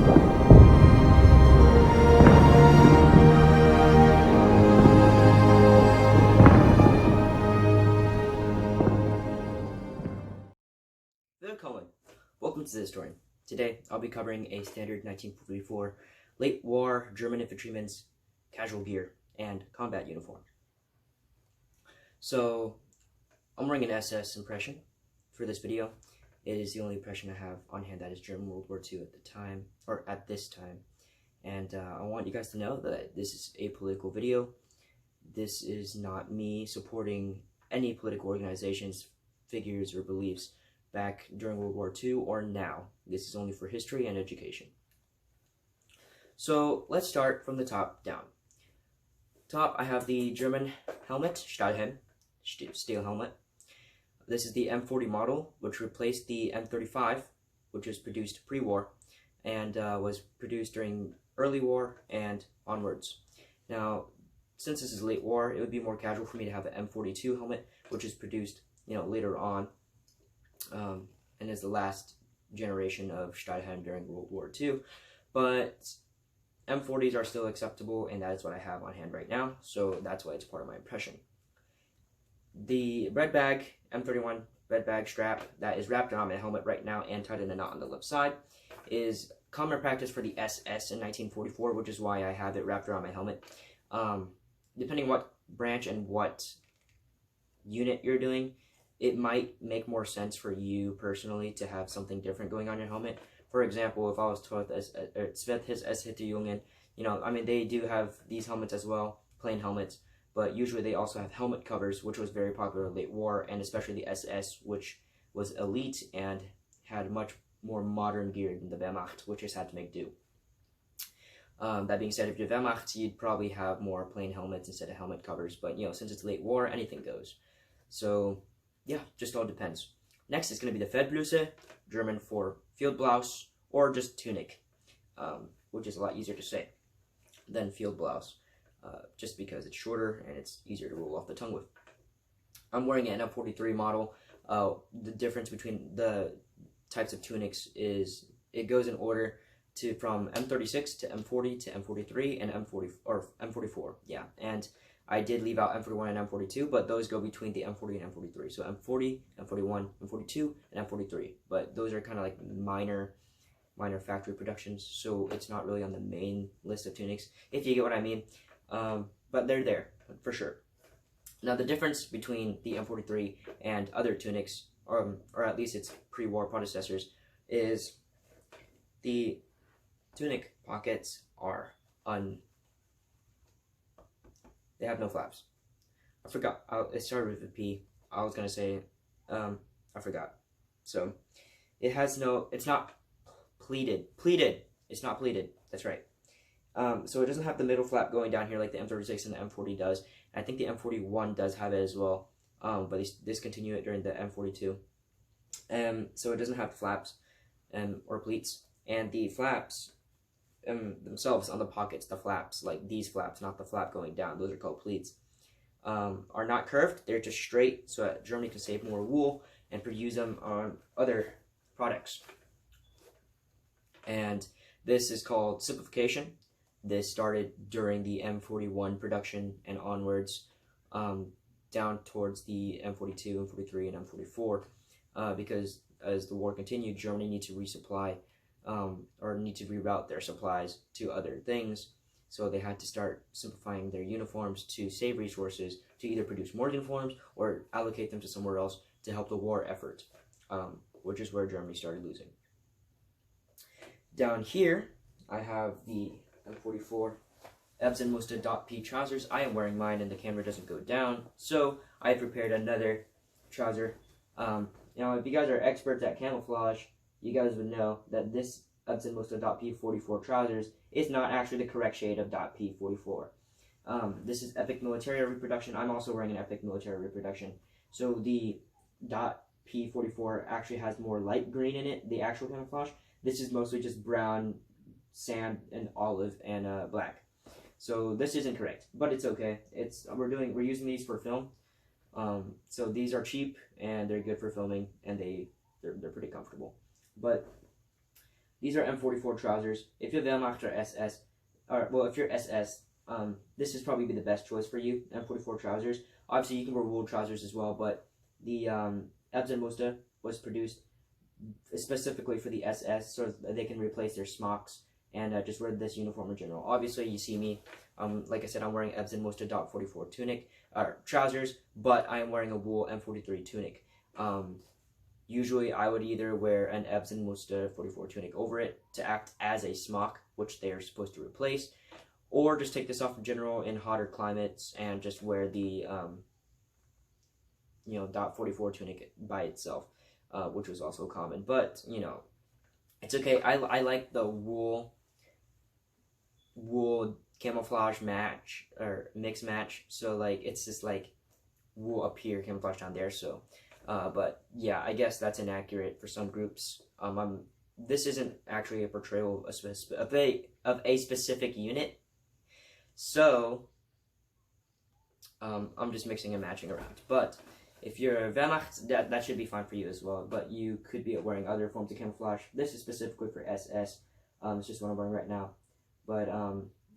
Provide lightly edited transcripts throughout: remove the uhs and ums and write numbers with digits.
Willkommen. Welcome to this story. Today, I'll be covering a standard 1944 late war German infantryman's casual gear and combat uniform. So, I'm wearing an SS impression for this video. It is the only impression I have on hand that is German World War II at the time, or at this time. And I want you guys to know that this is a political video. This is not me supporting any political organizations, figures, or beliefs back during World War II or now. This is only for history and education. So let's start from the top down. Top, I have the German helmet, Stahlhelm, steel helmet. This is the M40 model, which replaced the M35, which was produced pre-war and was produced during early war and onwards. Now, since this is late war, it would be more casual for me to have the M42 helmet, which is produced, later on, and is the last generation of Stahlhelm during World War II. But M40s are still acceptable, and that is what I have on hand right now, so that's why it's part of my impression. The red bag, M31 red bag strap that is wrapped around my helmet right now and tied in a knot on the left side is common practice for the SS in 1944, which is why I have it wrapped around my helmet. Depending what branch and what unit you're doing, it might make more sense for you personally to have something different going on your helmet. For example, if I was taught as Svethis S-Hitterjungen, they do have these helmets as well, plain helmets, but usually they also have helmet covers, which was very popular in late war, and especially the SS, which was elite and had much more modern gear than the Wehrmacht, which just had to make do. That being said, if you're Wehrmacht, you'd probably have more plain helmets instead of helmet covers, but since it's late war, anything goes. So yeah, just all depends. Next is going to be the Feldbluse, German for field blouse, or just tunic, which is a lot easier to say than field blouse, just because it's shorter and it's easier to roll off the tongue with. I'm wearing an M43 model. The difference between the types of tunics is it goes in order from M36 to M40 to M43 and M44. Yeah, and I did leave out M41 and M42, but those go between the M40 and M43. So M40, M41, M42, and M43. But those are kind of like minor factory productions, so it's not really on the main list of tunics, if you get what I mean. But they're there, for sure. Now, the difference between the M43 and other tunics, or at least its pre-war predecessors, is the tunic pockets are they have no flaps. I forgot. It started with a P. I was going to say, I forgot. So, it's not pleated. Pleated. It's not pleated. That's right. So it doesn't have the middle flap going down here like the M36 and the M40 does. I think the M41 does have it as well, but they discontinue it during the M42. So it doesn't have flaps or pleats. And the flaps themselves on the pockets, the flaps, like these flaps, not the flap going down, those are called pleats, are not curved. They're just straight so that Germany can save more wool and use them on other products. And this is called simplification. This started during the M41 production and onwards, down towards the M42, M43, and M44, because as the war continued, Germany needed to resupply or need to reroute their supplies to other things, so they had to start simplifying their uniforms to save resources to either produce more uniforms or allocate them to somewhere else to help the war effort, which is where Germany started losing. Down here, I have the M44 Erbsenmuster.P trousers. I am wearing mine and the camera doesn't go down, so I prepared another trouser. Now, if you guys are experts at camouflage, you guys would know that this Erbsenmuster.P 44 trousers is not actually the correct shade of .P 44. This is Military reproduction. I'm also wearing an Epic Military reproduction. So the .P 44 actually has more light green in it, the actual camouflage. This is mostly just brown, sand, and olive, and black. So this isn't correct, but it's okay. We're using these for film. So these are cheap and they're good for filming, and they're pretty comfortable. But these are M44 trousers. If you're Wehrmacht or SS, or well, if you're SS, this is probably be the best choice for you. M44 trousers. Obviously, you can wear wool trousers as well, but the Erbsenmuster was produced specifically for the SS, so that they can replace their smocks and just wear this uniform in general. Obviously, you see me, like I said, I'm wearing Erbsenmuster .44 tunic, trousers, but I am wearing a wool M43 tunic. Usually, I would either wear an Erbsenmuster 44 tunic over it to act as a smock, which they are supposed to replace, or just take this off in general in hotter climates and just wear the .44 tunic by itself, which was also common. But it's okay. I like the wool camouflage match or mix match. So like it's just like wool up here, camouflage down there. So, but yeah, I guess that's inaccurate for some groups. This isn't actually a portrayal of a specific unit. So, I'm just mixing and matching around. But if you're a Wehrmacht, that should be fine for you as well. But you could be wearing other forms of camouflage. This is specifically for SS. It's just what I'm wearing right now. But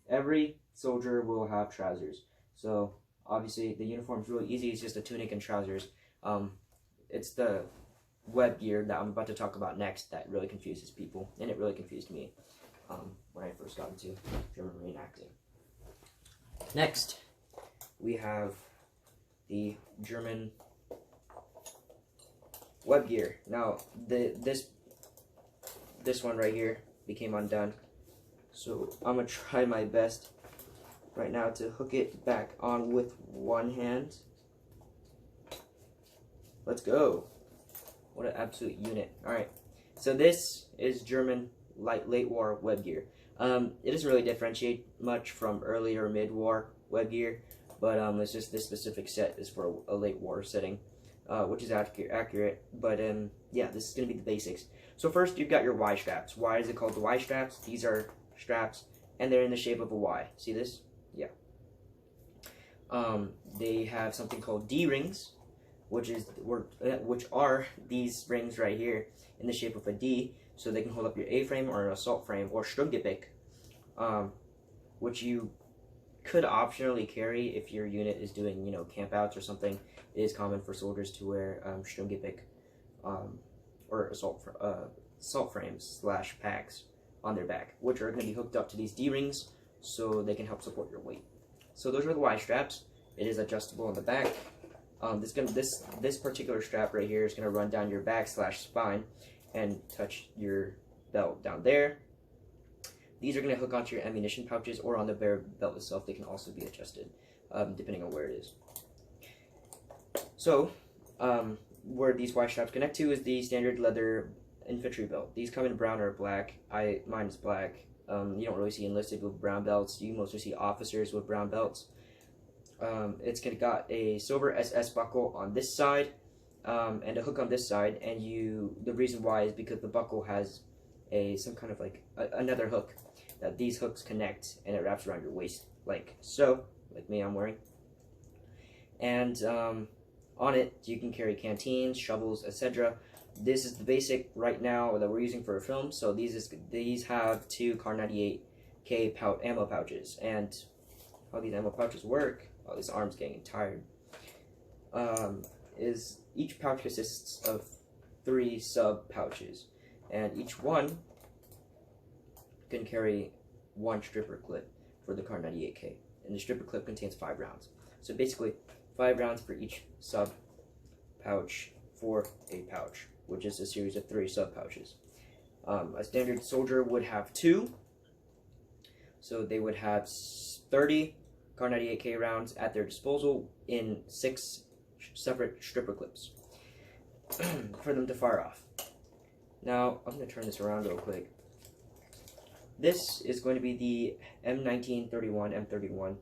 every soldier will have trousers. So obviously the uniform is really easy. It's just a tunic and trousers. It's the web gear that I'm about to talk about next that really confuses people, and it really confused me when I first got into German reenacting. Next, we have the German web gear. Now, this one right here became undone, so I'm gonna try my best right now to hook it back on with one hand. Let's go. What an absolute unit. Alright, so this is German late war web gear. It doesn't really differentiate much from early or mid-war web gear, but it's just this specific set is for a late war setting, which is accurate. But yeah, this is going to be the basics. So first, you've got your Y straps. Why is it called the Y straps? These are straps, and they're in the shape of a Y. See this? Yeah. They have something called D rings, which are these rings right here in the shape of a D, so they can hold up your A-frame or an assault frame, or Sturmgepäck, which you could optionally carry if your unit is doing, campouts or something. It is common for soldiers to wear Sturmgepäck, or assault frames / packs on their back, which are going to be hooked up to these D-rings so they can help support your weight. So those are the Y straps. It is adjustable on the back. This particular strap right here is going to run down your back / spine and touch your belt down there. These are going to hook onto your ammunition pouches, or on the bare belt itself. They can also be adjusted depending on where it is. So where these Y straps connect to is the standard leather infantry belt. These come in brown or black. Mine is black. You don't really see enlisted with brown belts. You mostly see officers with brown belts. It's got a silver SS buckle on this side, and a hook on this side, and the reason why is because the buckle has some kind of like another hook that these hooks connect, and it wraps around your waist like so, like me, I'm wearing. And on it you can carry canteens, shovels, etc. This is the basic right now that we're using for a film. So these have 2 Kar 98K ammo pouches, and how these ammo pouches work. Oh, this arm's getting tired. Is each pouch consists of 3 sub pouches, and each one can carry 1 stripper clip for the Kar 98K, and the stripper clip contains 5 rounds. So basically, 5 rounds for each sub pouch for a pouch, which is a series of 3 sub pouches. A standard soldier would have 2, so they would have 30 Kar 98K rounds at their disposal in 6 separate stripper clips for them to fire off. Now, I'm going to turn this around real quick. This is going to be the M1931 M31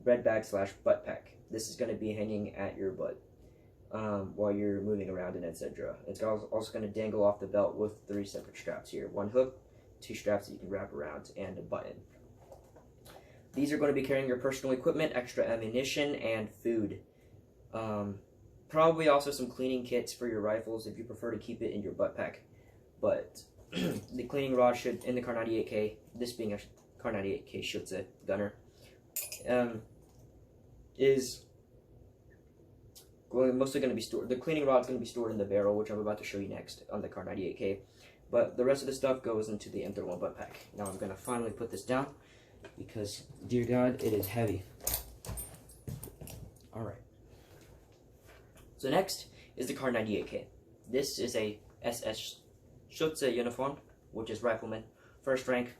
bread bag / butt pack. This is going to be hanging at your butt while you're moving around and etc. It's also going to dangle off the belt with 3 separate straps here. 1 hook, 2 straps that you can wrap around, and a button. These are going to be carrying your personal equipment, extra ammunition, and food. Probably also some cleaning kits for your rifles if you prefer to keep it in your butt pack. But the cleaning rod should, in the Kar 98K, this being a Kar 98K Schutze gunner, is mostly going to be stored. The cleaning rod is going to be stored in the barrel, which I'm about to show you next on the Kar 98K. But the rest of the stuff goes into the M31 butt pack. Now I'm going to finally put this down because, dear God, it is heavy. Alright. So next is the Kar 98K. This is a SS-Schutze uniform, which is rifleman, first rank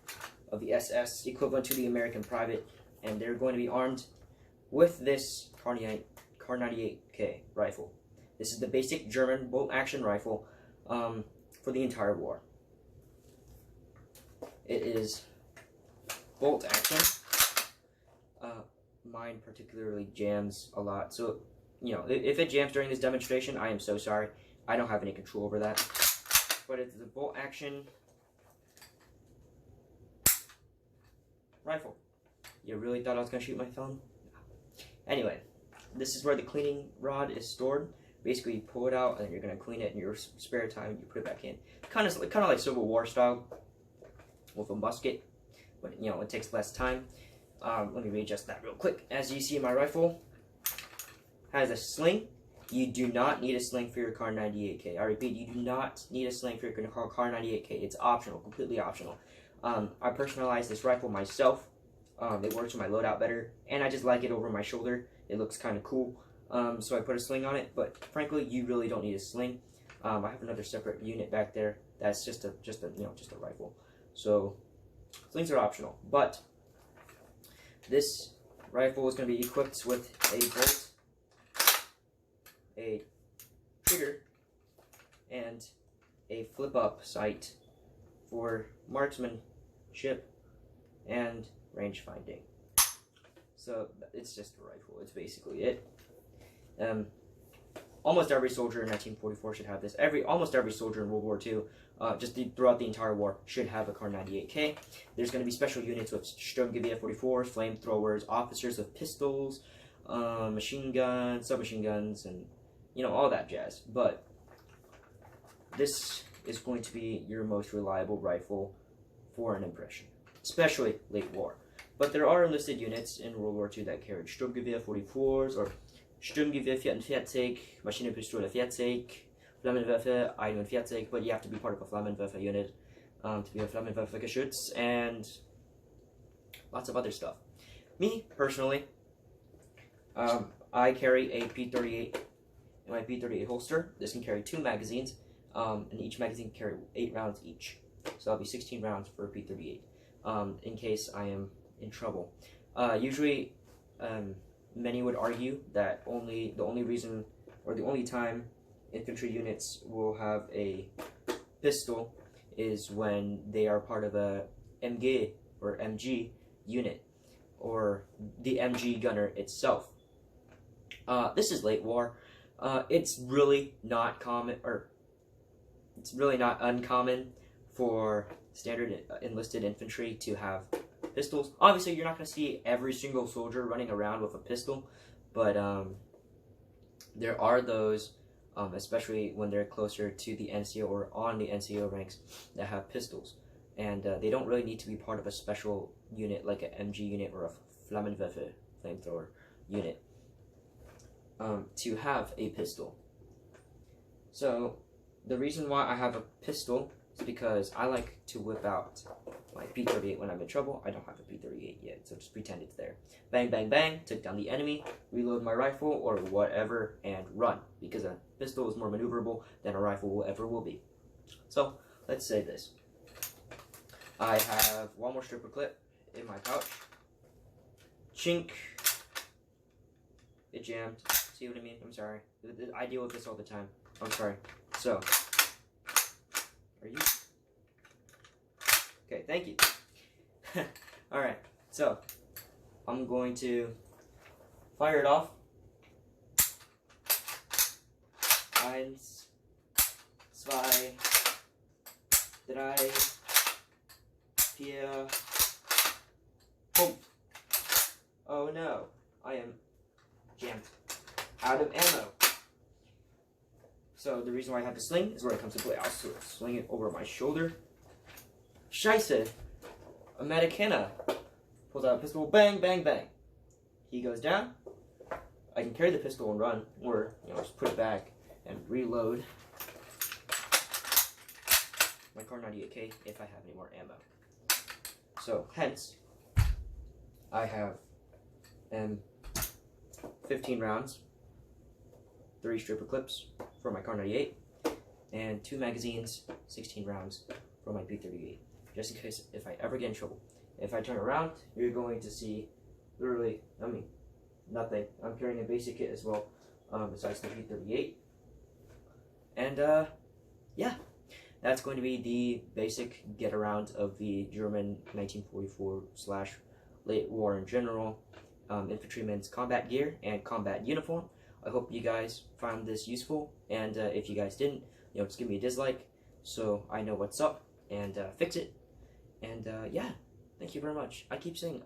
of the SS, equivalent to the American private, and they're going to be armed with this Kar 98K rifle. This is the basic German bolt-action rifle for the entire war. It is bolt-action. Mine particularly jams a lot, so you know, if it jams during this demonstration, I am so sorry. I don't have any control over that. But it's a bolt-action rifle. You really thought I was going to shoot my phone? Anyway, this is where the cleaning rod is stored. Basically, you pull it out, and then you're going to clean it in your spare time. You put it back in. Kind of like Civil War style with a musket. But, you know, it takes less time. Let me readjust that real quick. As you see, my rifle has a sling. You do not need a sling for your Kar 98K. I repeat, you do not need a sling for your Kar 98K. It's optional, completely optional. I personalized this rifle myself. It works with my loadout better, and I just like it over my shoulder. It looks kind of cool. So I put a sling on it, but frankly, you really don't need a sling. I have another separate unit back there that's just a rifle. So slings are optional, but this rifle is going to be equipped with a bolt, a trigger, and a flip-up sight for marksmanship and range finding. So it's just a rifle. It's basically it. Almost every soldier in 1944 should have this. Almost every soldier in World War II, throughout the entire war, should have a Kar 98K. There's going to be special units with Sturmgewehr 44s, flamethrowers, officers with pistols, machine guns, submachine guns, and you know, all that jazz. But this is going to be your most reliable rifle for an impression, especially late war. But there are enlisted units in World War II that carried Sturmgewehr 44s or Sturmgewehr 44, Maschinenpistole 40, Flammenwerfer 41, but you have to be part of a Flammenwerfer unit to be a Flammenwerfer Geschütz, and lots of other stuff. Me, personally, I carry a P38 in my P38 holster. This can carry 2 magazines, and each magazine can carry 8 rounds each. So that'll be 16 rounds for a P38, in case I am in trouble. Usually, many would argue that the only time infantry units will have a pistol is when they are part of a MG or MG unit, or the MG gunner itself. This is late war. It's really not uncommon for standard enlisted infantry to have pistols. Obviously, you're not going to see every single soldier running around with a pistol, but there are those, especially when they're closer to the NCO or on the NCO ranks, that have pistols. And they don't really need to be part of a special unit like an MG unit or a Flammenwerfer, flamethrower unit, to have a pistol. So the reason why I have a pistol is because I like to whip out my P38 when I'm in trouble. I don't have a P38 yet, so just pretend it's there. Bang, bang, bang, took down the enemy, reload my rifle or whatever, and run, because a pistol is more maneuverable than a rifle ever will be. So let's say this. I have one more stripper clip in my pouch. Chink. It jammed. See what I mean? I'm sorry. I deal with this all the time. I'm sorry. So, are you? Okay, thank you. Alright, so, I'm going to fire it off. 1, 2, 3, 4, boom. Oh no, I am jammed. Out of ammo. So the reason why I have the sling is where it comes to play. I'll sling it over my shoulder. Scheiße! Americana. Pulls out a pistol, bang, bang, bang. He goes down. I can carry the pistol and run, or, just put it back and reload my Kar 98K if I have any more ammo. So, hence, I have 15 rounds, 3 stripper clips for my Kar 98, and 2 magazines, 16 rounds for my P38, just in case if I ever get in trouble. If I turn around, you're going to see literally, nothing. I'm carrying a basic kit as well, besides the P38. And, yeah, that's going to be the basic get-around of the German 1944 / late war in general infantryman's combat gear and combat uniform. I hope you guys found this useful, and if you guys didn't, just give me a dislike so I know what's up and fix it. And yeah, thank you very much. I keep saying